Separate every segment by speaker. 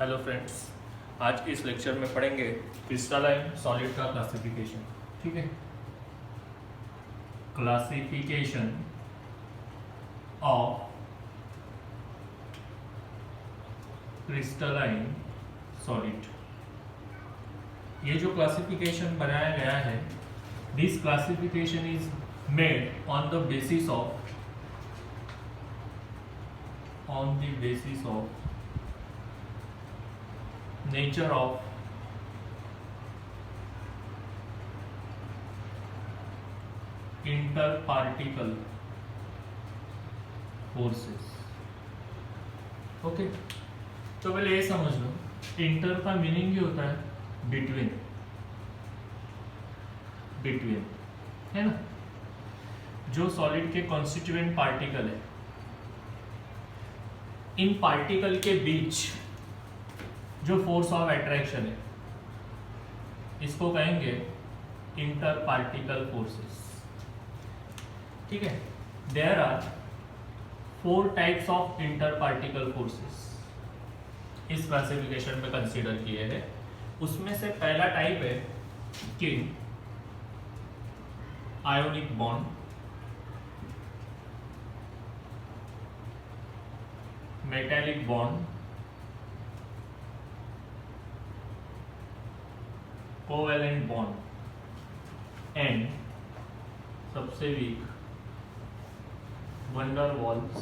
Speaker 1: Hello friends, आज इस lecture में पढ़ेंगे क्रिस्टलाइन सॉलिड का क्लासिफिकेशन। ठीक है, क्लासिफिकेशन ऑफ क्रिस्टलाइन सॉलिड। ये जो क्लासिफिकेशन बनाया गया है, this classification is made on the basis of nature of interparticle forces। Okay, तो पहले ये समझ लो, इंटर का मीनिंग ये होता है बिटवीन, है ना। जो सॉलिड के कॉन्स्टिट्यूएंट पार्टिकल है, इन पार्टिकल के बीच जो फोर्स ऑफ अट्रैक्शन है, इसको कहेंगे इंटर पार्टिकल फोर्सेस। ठीक है, there are 4 types of inter particle forces इस क्लासिफिकेशन में कंसीडर किए हैं। उसमें से पहला टाइप है कि ionic bond, metallic bond, covalent bond and सबसे वीक वंडर वॉल्स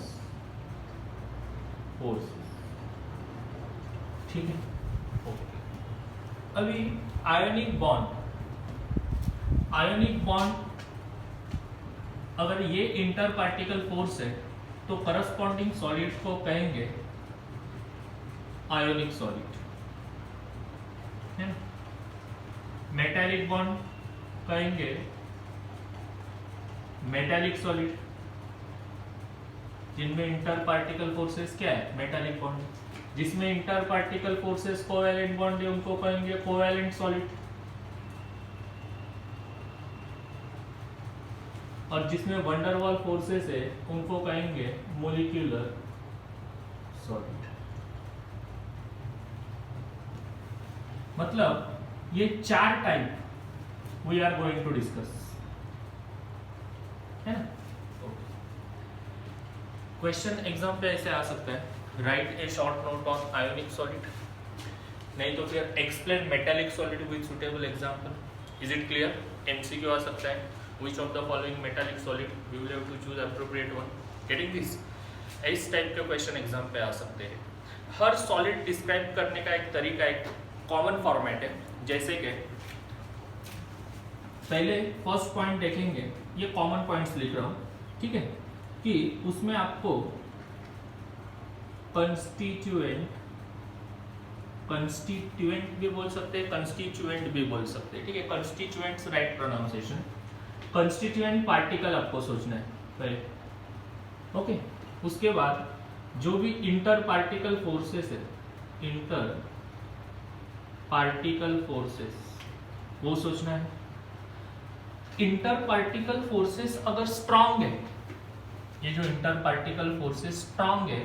Speaker 1: फोर्सेस। ठीक है, ओके। अभी आयोनिक बॉन्ड अगर ये इंटर पार्टिकल फोर्स है तो करस्पॉन्डिंग सॉलिड को कहेंगे आयोनिक सॉलिड, है ना। मेटालिक बॉन्ड कहेंगे मेटालिक सॉलिड, जिनमें इंटर पार्टिकल फोर्सेस क्या है, मेटालिक बॉन्ड। जिसमें inter particle forces covalent bond है, उनको कहेंगे कोवैलेंट सॉलिड। और जिसमें वंडरवॉल फोर्सेस है, उनको कहेंगे मोलिक्यूलर सॉलिड। मतलब ये 4 type we are going to discuss, है ना। क्वेश्चन एग्जाम पे ऐसे आ सकता है, write a short note on ionic solid, नहीं तो फिर explain metallic solid with suitable example. Is it clear? MCQ आ सकता है, which of the following metallic solid, we will have to choose appropriate one. Getting this? इस type के question exam पे आ सकते हैं। हर सॉलिड डिस्क्राइब करने का एक तरीका, एक कॉमन फॉर्मेट है। जैसे कि पहले फर्स्ट पॉइंट देखेंगे, ये कॉमन पॉइंट्स लिख रहा हूं, ठीक है, कि उसमें आपको कंस्टिट्यूएंट भी बोल सकते हैं, कंस्टिट्यूएंट भी बोल सकते हैं। ठीक है, constituents right pronunciation. Constituent particle आपको सोचना है पहले, ओके। उसके बाद जो भी इंटर पार्टिकल फोर्सेस है, इंटर पार्टिकल फोर्सेस, वो सोचना है। इंटर पार्टिकल फोर्सेस अगर स्ट्रांग है, ये जो इंटर पार्टिकल फोर्सेस स्ट्रांग है,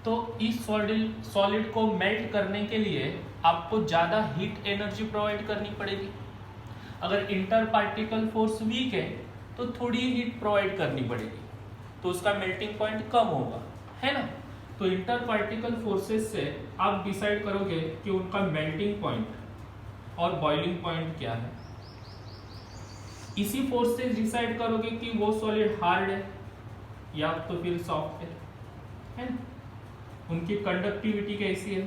Speaker 1: तो इस सॉलिड को मेल्ट करने के लिए आपको ज्यादा हीट एनर्जी प्रोवाइड करनी पड़ेगी। अगर इंटर पार्टिकल फोर्स वीक है तो थोड़ी हीट प्रोवाइड करनी पड़ेगी, तो उसका मेल्टिंग पॉइंट कम होगा, है ना। तो इंटर पार्टिकल फोर्सेस से आप डिसाइड करोगे कि उनका मेल्टिंग पॉइंट और बॉइलिंग पॉइंट क्या है। इसी फोर्स से डिसाइड करोगे कि वो सॉलिड हार्ड है या तो फिर सॉफ्ट है ना। उनकी कंडक्टिविटी कैसी है।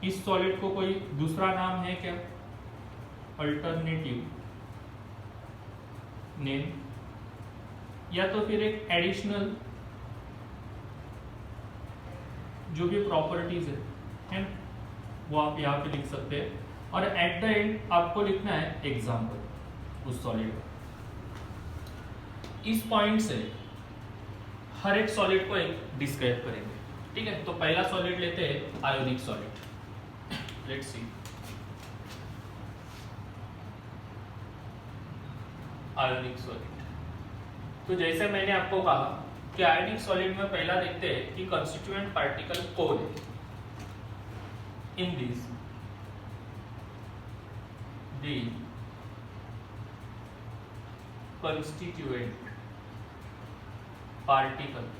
Speaker 1: इस सॉलिड को कोई दूसरा नाम है क्या, अल्टरनेटिव नेम, या तो फिर एक एडिशनल जो भी प्रॉपर्टीज है ना, वो आप यहाँ पे लिख सकते हैं। और एट द एंड आपको लिखना है एग्जाम्पल उस सॉलिड का। इस पॉइंट से हर एक सॉलिड को एक डिस्क्राइब करेंगे, ठीक है। तो पहला सॉलिड लेते हैं ionic solid. Let's see ionic solid. तो जैसे मैंने आपको कहा कि आयोनिक सॉलिड में पहला देखते हैं कि कंस्टिट्यूएंट पार्टिकल कौन है इन this the constituent particles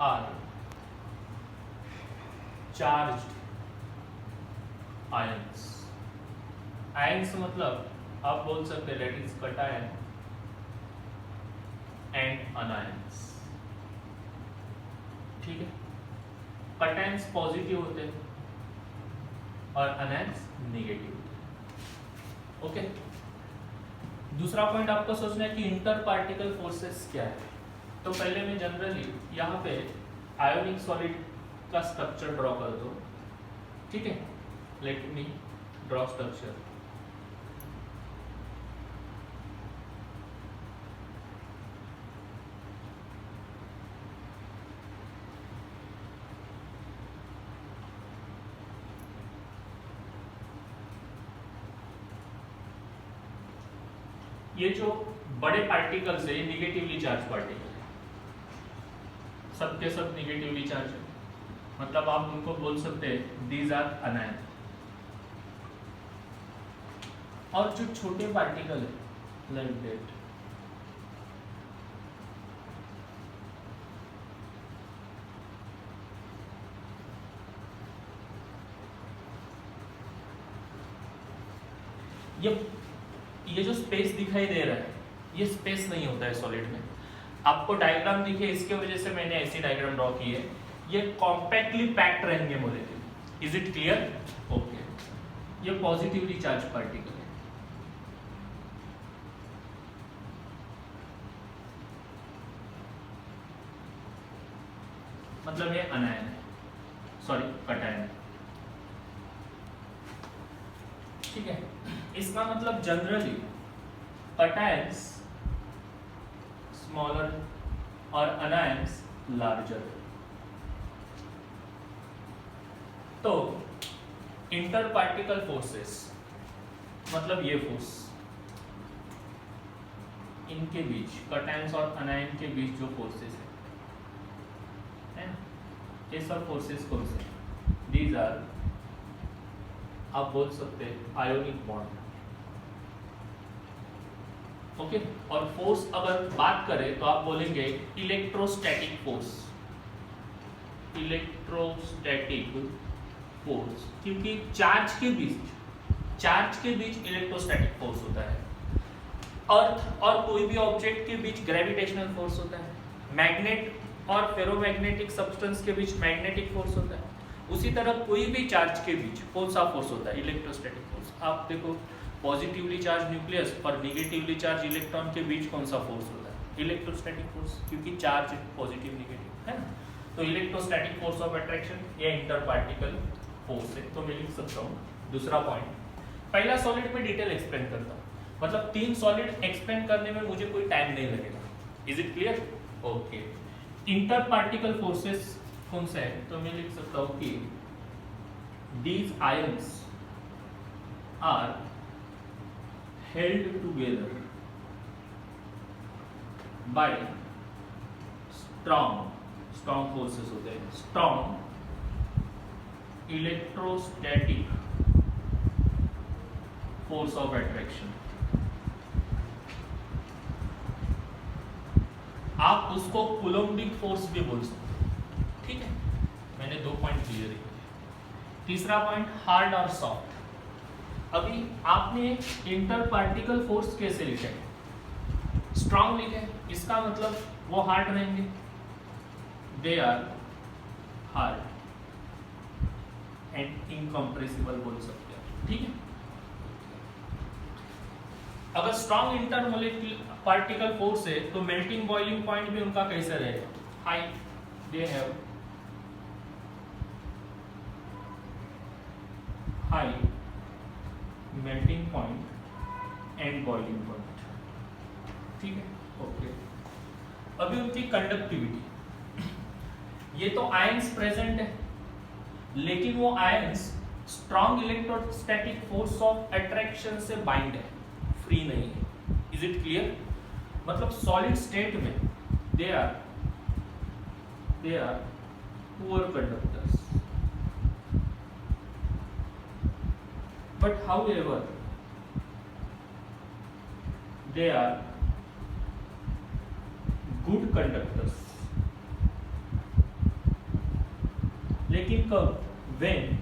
Speaker 1: are charged ions. ions मतलब आप बोल सकते हैं that is cation and anions. ठीक है, cations पॉजिटिव होते हैं और anions नेगेटिव होते हैं. ओके, दूसरा पॉइंट आपको सोचना है कि इंटर पार्टिकल फोर्सेस क्या है. तो पहले मैं जनरली यहाँ पे आयोनिक सॉलिड का स्ट्रक्चर ड्रॉ कर दो. ठीक है, लेट मी ड्रॉ स्ट्रक्चर. ये जो बड़े पार्टिकल्स है ये निगेटिवली चार्ज पार्टिकल है, सब के सब निगेटिवली चार्ज है. मतलब आप उनको बोल सकते हैं दीज आर अनायन. और जो छोटे पार्टिकल है लाइक दैट, ये जो स्पेस दिखाई दे रहा है ये स्पेस नहीं होता है सॉलिड में. आपको डायग्राम दिखे इसके वजह से मैंने ऐसी डायग्राम ड्रॉ की है. ये कॉम्पैक्टली पैक्ड रहेंगे molecule. Is it clear? Okay, ये पॉजिटिवली चार्ज पार्टिकल है. मतलब ये अनायन है, सॉरी कटायन है. ठीक है, इसका मतलब जनरली कटायंस स्मॉलर और अनायंस लार्जर. तो इंटर पार्टिकल फोर्सेस मतलब ये फोर्स इनके बीच, कटायंस और अनायन के बीच जो फोर्सेस है ना, ये सब फोर्सेस कौन से? दीज आर, आप बोल सकते हैं आयोनिक बॉन्ड. ओके, और फोर्स अगर बात करें तो आप बोलेंगे इलेक्ट्रोस्टैटिक फोर्स. इलेक्ट्रोस्टैटिक फोर्स क्योंकि चार्ज के बीच इलेक्ट्रोस्टैटिक फोर्स होता है. अर्थ और कोई भी ऑब्जेक्ट के बीच ग्रेविटेशनल फोर्स होता है. मैग्नेट और फेरोमैग्नेटिक सब्सटेंस के बीच मैग्नेटिक फोर्स होता है. उसी तरह कोई भी चार्ज के बीच कौन सा फोर्स होता है? Electrostatic force. आप देखो पॉजिटिवली चार्ज न्यूक्लियस और निगेटिवली चार्ज इलेक्ट्रॉन के बीच कौन सा फोर्स होता है? इलेक्ट्रोस्टैटिक फोर्स, क्योंकि चार्ज पॉजिटिव निगेटिव है ना. तो इलेक्ट्रोस्टैटिक फोर्स ऑफ अट्रैक्शन या इंटर पार्टिकल फोर्स है. तो मैं लिख सकता हूँ. दूसरा पॉइंट, पहला सॉलिड में डिटेल एक्सप्लेन करता हूँ. मतलब 3 सॉलिड एक्सप्लेन करने में मुझे कोई टाइम नहीं लगेगा. Is it clear? Okay, inter particle forces कौन सा है? तो मैं लिख सकता हूँ कि these ions are held together by strong forces होते हैं, strong electrostatic force of attraction. आप उसको कूलोम्बिक फोर्स भी बोल सकते हैं. ठीक है, मैंने 2 पॉइंट क्लियर किए. तीसरा पॉइंट, हार्ड और सॉफ्ट. अभी आपने इंटर पार्टिकल फोर्स कैसे लिखे? स्ट्रॉन्ग लिखे, इसका मतलब वो हार्ड रहेंगे. They are hard and incompressible बोल सकते हैं. ठीक है, अगर स्ट्रॉन्ग इंटर पार्टिकल फोर्स है तो मेल्टिंग बॉइलिंग पॉइंट भी उनका कैसे रहेगा? High. They have high melting point and boiling point. ठीक है, ओके. अभी उनकी कंडक्टिविटी, ये तो आयंस प्रेजेंट है लेकिन वो ions strong electrostatic force of attraction से बाइंड है, फ्री नहीं है. Is it clear? मतलब सॉलिड स्टेट में they are poor conductors, but however they are good conductors. लेकिन कब? When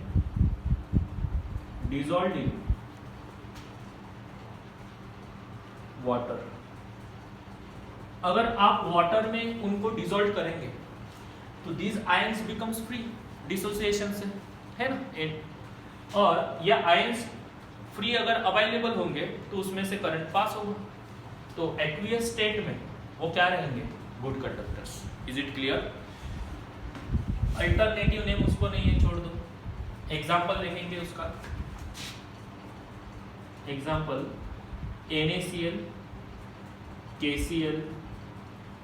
Speaker 1: dissolved in water. अगर आप वाटर में उनको डिसॉल्व करेंगे तो these ions becomes free dissociation से, है ना। और ये आयंस फ्री अगर अवेलेबल होंगे तो उसमें से करंट पास होगा। तो एक्वियस स्टेट में वो क्या रहेंगे? Good conductors. Is it clear? Alternative name उसको नहीं है, छोड़ दो। एग्जाम्पल देखेंगे उसका। Example NaCl, KCl,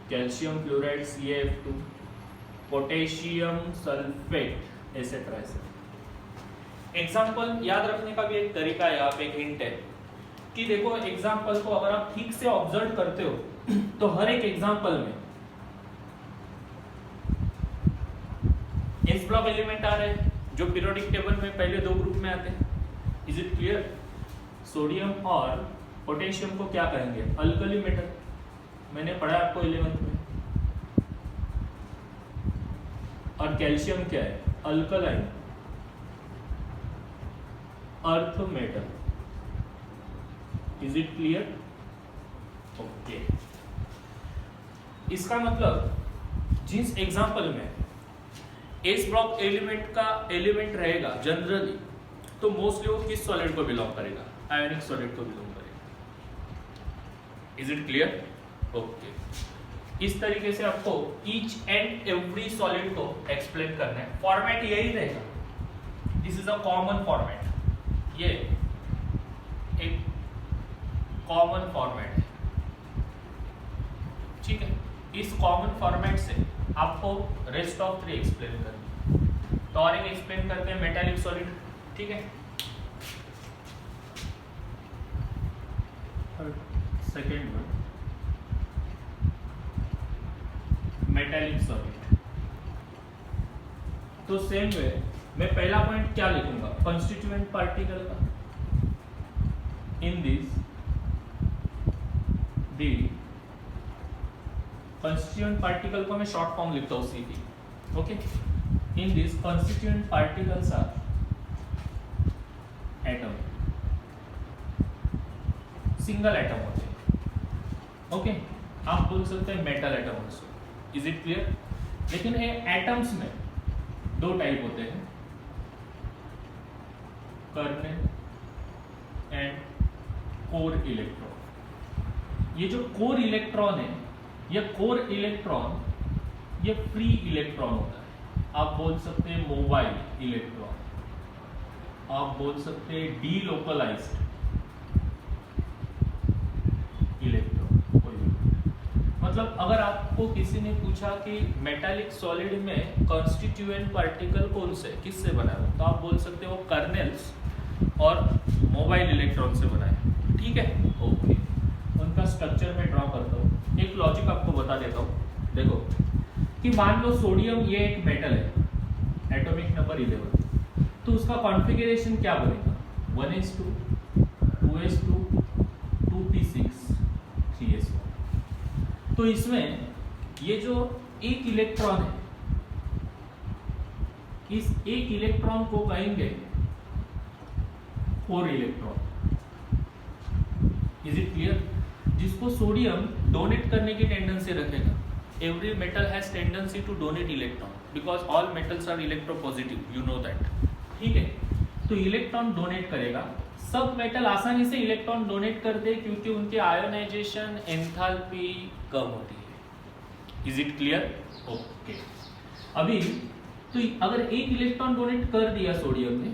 Speaker 1: calcium fluoride CaF2, potassium sulphate etcetera etcetera. Example याद रखने का भी एक तरीका है, यहाँ पे एक हिंट है कि देखो एग्जाम्पल को अगर आप ठीक से ऑब्जर्व करते हो तो हर एक एग्जाम्पल में एस ब्लॉक एलिमेंट आ रहे हैं जो पीरियोडिक टेबल में पहले दो ग्रुप में आते हैं। Is it clear? सोडियम और पोटेशियम को क्या कहेंगे? Alkali metal. मैंने पढ़ा आपको 11th में। और कैल्शियम क्या है? Alkaline earth metal. Is it clear? Okay. इसका मतलब जिस एग्जाम्पल में एस ब्लॉक एलिमेंट का एलिमेंट रहेगा जनरली, तो मोस्टली वो किस सॉलिड को बिलोंग करेगा? आयोनिक सॉलिड को बिलोंग करेगा। Is it clear? ओके। इस तरीके से आपको ईच एंड एवरी सॉलिड को एक्सप्लेन करना है। फॉर्मेट यही रहेगा। This is a common format. ये एक कॉमन फॉर्मेट है, ठीक है। इस कॉमन फॉर्मेट से आपको रेस्ट ऑफ 3 एक्सप्लेन करना। तो और एक एक्सप्लेन करते हैं मेटालिक सॉलिड, ठीक है। Second one metallic solid. तो सेम वे मैं पहला पॉइंट क्या लिखूंगा? कॉन्स्टिट्यूएंट पार्टिकल का। In this the constituent particle को मैं शॉर्ट फॉर्म लिखता हूँ सीधी, okay. In this constituent particles are atom, single atom होते हैं, ओके। आप बोल सकते हैं metal atom also. Is it clear? लेकिन ये एटम्स में 2 टाइप होते हैं, कर्नेल एंड कोर इलेक्ट्रॉन। ये जो कोर इलेक्ट्रॉन है, ये कोर इलेक्ट्रॉन ये फ्री इलेक्ट्रॉन होता है। आप बोल सकते हैं मोबाइल इलेक्ट्रॉन, आप बोल सकते हैं डीलोकलाइज्ड इलेक्ट्रॉन। मतलब अगर आपको किसी ने पूछा कि मेटालिक सॉलिड में कॉन्स्टिट्यूएंट पार्टिकल कौन से किससे बना है, तो आप बोल सकते हो वो कर्नेल्स और मोबाइल इलेक्ट्रॉन से बना है, ठीक है। ओके, उनका स्ट्रक्चर मैं ड्रॉ करता हूँ। एक लॉजिक आपको बता देता हूँ। देखो कि मान लो सोडियम ये एक मेटल है, एटॉमिक नंबर 11, तो उसका कॉन्फ़िगरेशन क्या बनेगा? 1s2 2s2 2p6 3s1। तो इसमें ये जो एक इलेक्ट्रॉन है, इस एक इलेक्ट्रॉन को कहेंगे 4 इलेक्ट्रॉन। Is it clear? जिसको सोडियम डोनेट करने की टेंडेंसी रखेगा। Every metal has tendency to donate electron because all metals are electropositive, you know that, ठीक है। तो इलेक्ट्रॉन डोनेट करेगा। सब मेटल आसानी से इलेक्ट्रॉन डोनेट करते हैं क्योंकि उनके आयोनाइजेशन एंथैल्पी कम होती है। Is it clear? ओके। अभी तो अगर एक इलेक्ट्रॉन डोनेट कर दिया सोडियम ने,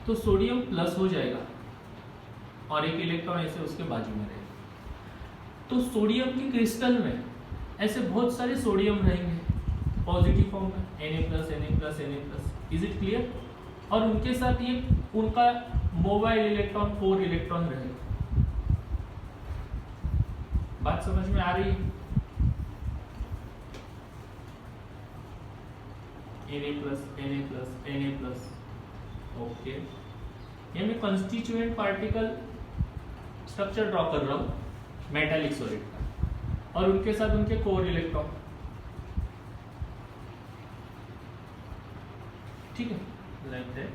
Speaker 1: तो सोडियम प्लस हो जाएगा और एक इलेक्ट्रॉन ऐसे उसके बाजू में रहेगा। तो सोडियम की क्रिस्टल में ऐसे बहुत सारे सोडियम रहेंगे पॉजिटिव फॉर्म में, Na+, इज इट क्लियर? और उनके साथ ये उनका मोबाइल इलेक्ट्रॉन 4 इलेक्ट्रॉन रहेगा। बात समझ में आ रही है? Na+, okay. ये मैं कंस्टिट्यूएंट पार्टिकल स्ट्रक्चर ड्रॉ कर रहा हूं मेटालिक सॉलिड का, और उनके साथ उनके कोर इलेक्ट्रॉन, ठीक है, लाइक दैट।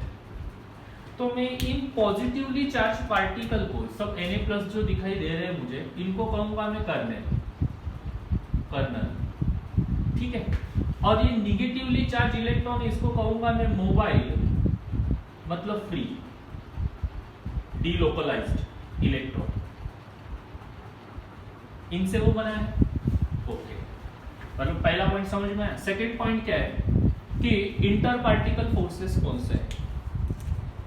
Speaker 1: तो मैं इन पॉजिटिवली चार्ज पार्टिकल को, सब Na+ जो दिखाई दे रहे हैं मुझे, इनको कहूंगा मैं कर्नल, ठीक है। और ये निगेटिवली चार्ज इलेक्ट्रॉन, इसको कहूंगा मैं मोबाइल, मतलब फ्री, डीलोकलाइज्ड इलेक्ट्रॉन। इनसे वो बना है, ओके। मतलब पहला पॉइंट समझ में आया। सेकंड पॉइंट क्या है कि इंटर पार्टिकल फोर्सेस कौन से है।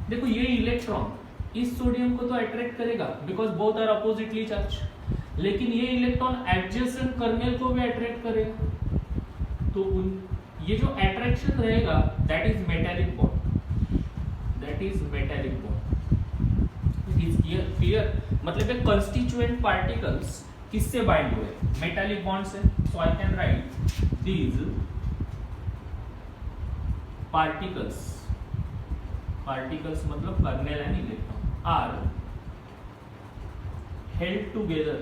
Speaker 1: देखो ये इलेक्ट्रॉन इस सोडियम को तो अट्रैक्ट करेगा because both are oppositely charge, लेकिन ये इलेक्ट्रॉन एडजेसेंट कर्नेल को भी अट्रैक्ट करेगा। तो ये जो अट्रैक्शन रहेगा that is metallic bond, that is metallic bond. Is clear? मतलब ये कंस्टिट्यूएंट पार्टिकल्स किससे बाइंड हुए? मेटालिक बॉन्ड से। So I can write these particles मतलब kernel and electron are held together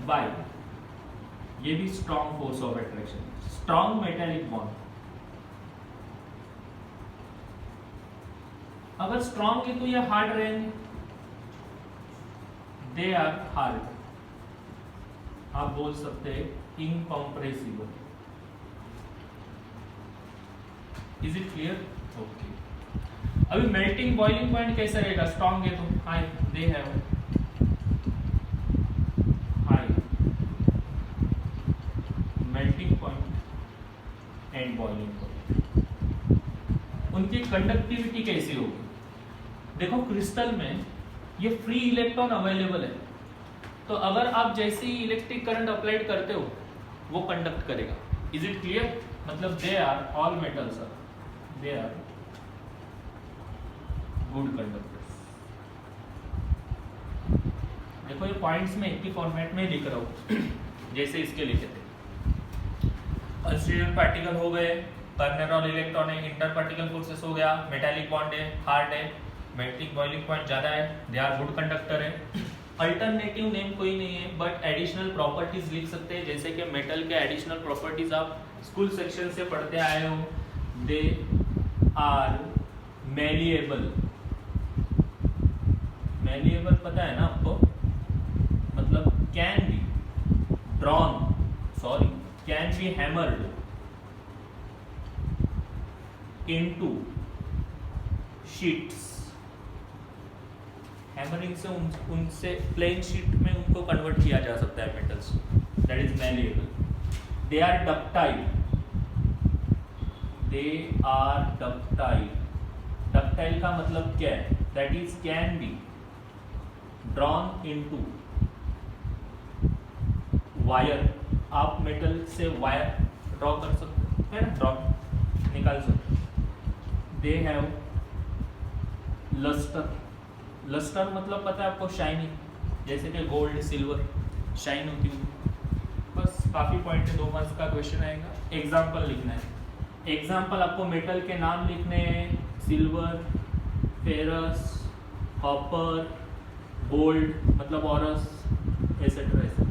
Speaker 1: by, ये भी strong force of attraction, strong metallic bond. अगर strong है तो ये हार्ड रहेंगे, दे आर हार्ड, आप बोल सकते हैं incompressible. Is it clear? Okay. अभी मेल्टिंग बॉइलिंग पॉइंट कैसा रहेगा? स्ट्रॉन्ग है तो high, they have high melting point and boiling point. उनकी कंडक्टिविटी कैसी होगी? देखो क्रिस्टल में ये फ्री इलेक्ट्रॉन अवेलेबल है, तो अगर आप जैसे ही इलेक्ट्रिक करंट अप्लाइड करते हो वो कंडक्ट करेगा। Is it clear? मतलब they are all metals are, they are good conductors. देखो ये पॉइंट्स में एक ही फॉर्मेट में लिख रहा हूं जैसे इसके लिखे थे। कंस्टिट्यूएंट पार्टिकल हो गए, कर्नेल और इलेक्ट्रॉन है, इंटर पार्टिकल फोर्सेस हो गया, मेटालिक बॉन्ड है, हार्ड है, मेल्टिंग बॉइलिंग पॉइंट ज्यादा है, दे आर गुड कंडक्टर है। अल्टरनेटिव नेम कोई नहीं है बट एडिशनल प्रॉपर्टीज लिख सकते हैं, जैसे कि मेटल के एडिशनल प्रॉपर्टीज आप स्कूल सेक्शन से पढ़ते आए हो। दे आर मेलिएबल, मेलिएबल पता है ना आपको, मतलब can be drawn, sorry can be hammered into sheets. Hammering से उनसे प्लेन शीट में उनको कन्वर्ट किया जा सकता है metals, that is malleable. They are ductile, they are ductile. Ductile का मतलब क्या है? That is can be drawn into wire. आप मेटल से वायर ड्रॉ कर सकते हैं, ड्रॉ निकाल सकते। दे हैव लस्टर, लस्टर मतलब पता है आपको, शाइनिंग, जैसे कि गोल्ड सिल्वर शाइन होती है। बस काफ़ी पॉइंट है, 2 मार्क्स का क्वेश्चन आएगा। एग्जाम्पल लिखना है, एग्जाम्पल आपको मेटल के नाम लिखने हैं, सिल्वर, फेरस, कॉपर, गोल्ड मतलब ऑरस, एसेट्रा।